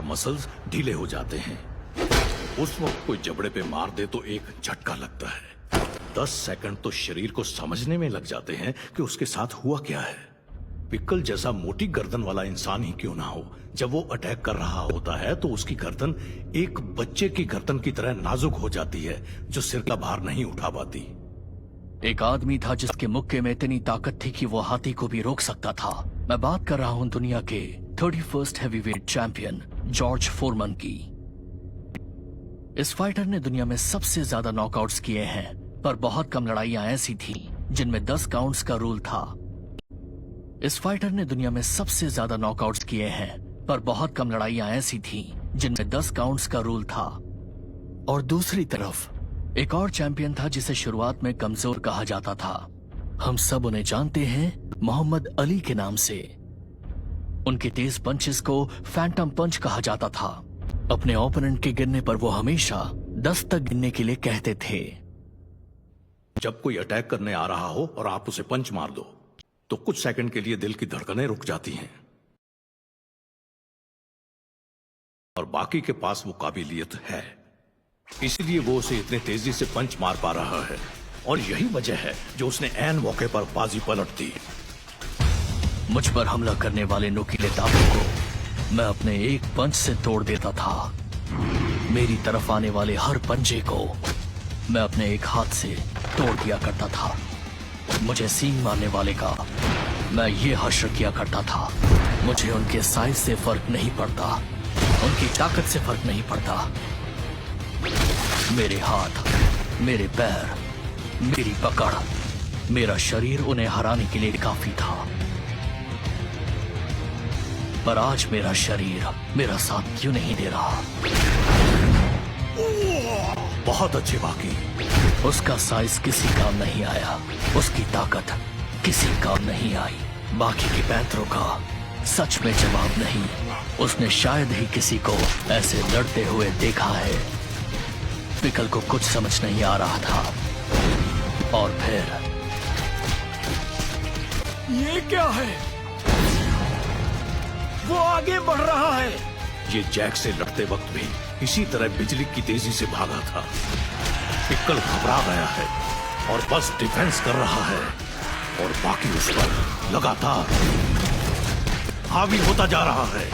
Muscles ढीले हो जाते हैं। उस वक्त कोई जबड़े पे मार दे तो एक झटका लगता है। 10 सेकंड तो शरीर को समझने में लग जाते हैं कि उसके साथ हुआ क्या है। पिक्कल जैसा मोटी गर्दन वाला इंसान ही क्यों ना हो, जब वो अटैक कर रहा होता है तो उसकी गर्दन एक बच्चे की गर्दन की तरह नाजुक हो जाती है जो सिर का भार नहीं उठा पाती। एक आदमी था जिसके मुक्के में इतनी ताकत थी कि वो हाथी को भी रोक सकता था। मैं बात कर रहा हूं दुनिया के 31st heavyweight champion George Foreman की। इस फाइटर ने दुनिया में सबसे ज्यादा नॉकआउट्स किए हैं, पर बहुत कम लड़ाइयां ऐसी थी जिनमें 10 काउंट्स का रूल था। इस फाइटर ने दुनिया में सबसे ज्यादा नॉकआउट्स किए हैं, पर बहुत कम लड़ाइयां ऐसी थी जिनमें 10 काउंट्स का रूल था। और दूसरी तरफ एक और चैंपियन था जिसे शुरुआत में कमजोर कहा जाता था। हम सब उन्हें जानते हैं मोहम्मद अली के नाम से। उनके तेज पंचेस को फैंटम पंच कहा जाता था। अपने ओपोनेंट के गिरने पर वो हमेशा 10 तक गिनने के लिए कहते थे। जब कोई अटैक करने आ रहा हो और आप उसे पंच मार दो तो कुछ सेकंड के लिए दिल की धड़कनें रुक जाती हैं और बाकी के पास वो काबिलियत है, इसलिए वो उसे इतने तेजी से पंच मार पा रहा है। और यही वजह है जो उसने ऐन मौके पर बाजी पलट दी। मुझ पर हमला करने वाले नुकीले दांतों को मैं अपने एक पंच से तोड़ देता था। मेरी तरफ आने वाले हर पंजे को मैं अपने एक हाथ से तोड़ दिया करता था। मुझे सींग मारने वाले का मैं ये हश्र किया करता था। मुझे उनके साइज से फर्क नहीं पड़ता, उनकी ताकत से फर्क नहीं पड़ता। मेरे हाथ, मेरे पैर, मेरी पकड़, मेरा शरीर उन्हें हराने के लिए काफी था। पर आज मेरा शरीर मेरा साथ क्यों नहीं दे रहा? बहुत अच्छे बाकी। उसका साइज किसी काम नहीं आया, उसकी ताकत किसी काम नहीं आई। बाकी के पैंतरों का सच में जवाब नहीं। उसने शायद ही किसी को ऐसे लड़ते हुए देखा है। पिकल को कुछ समझ नहीं आ रहा था। और फिर ये क्या है? वो आगे बढ़ रहा है। ये जैक से लड़ते वक्त भी इसी तरह बिजली की तेजी से भागा था। पिक्कल घबरा गया है और बस डिफेंस कर रहा है और बाकी उस पर लगातार हावी होता जा रहा है।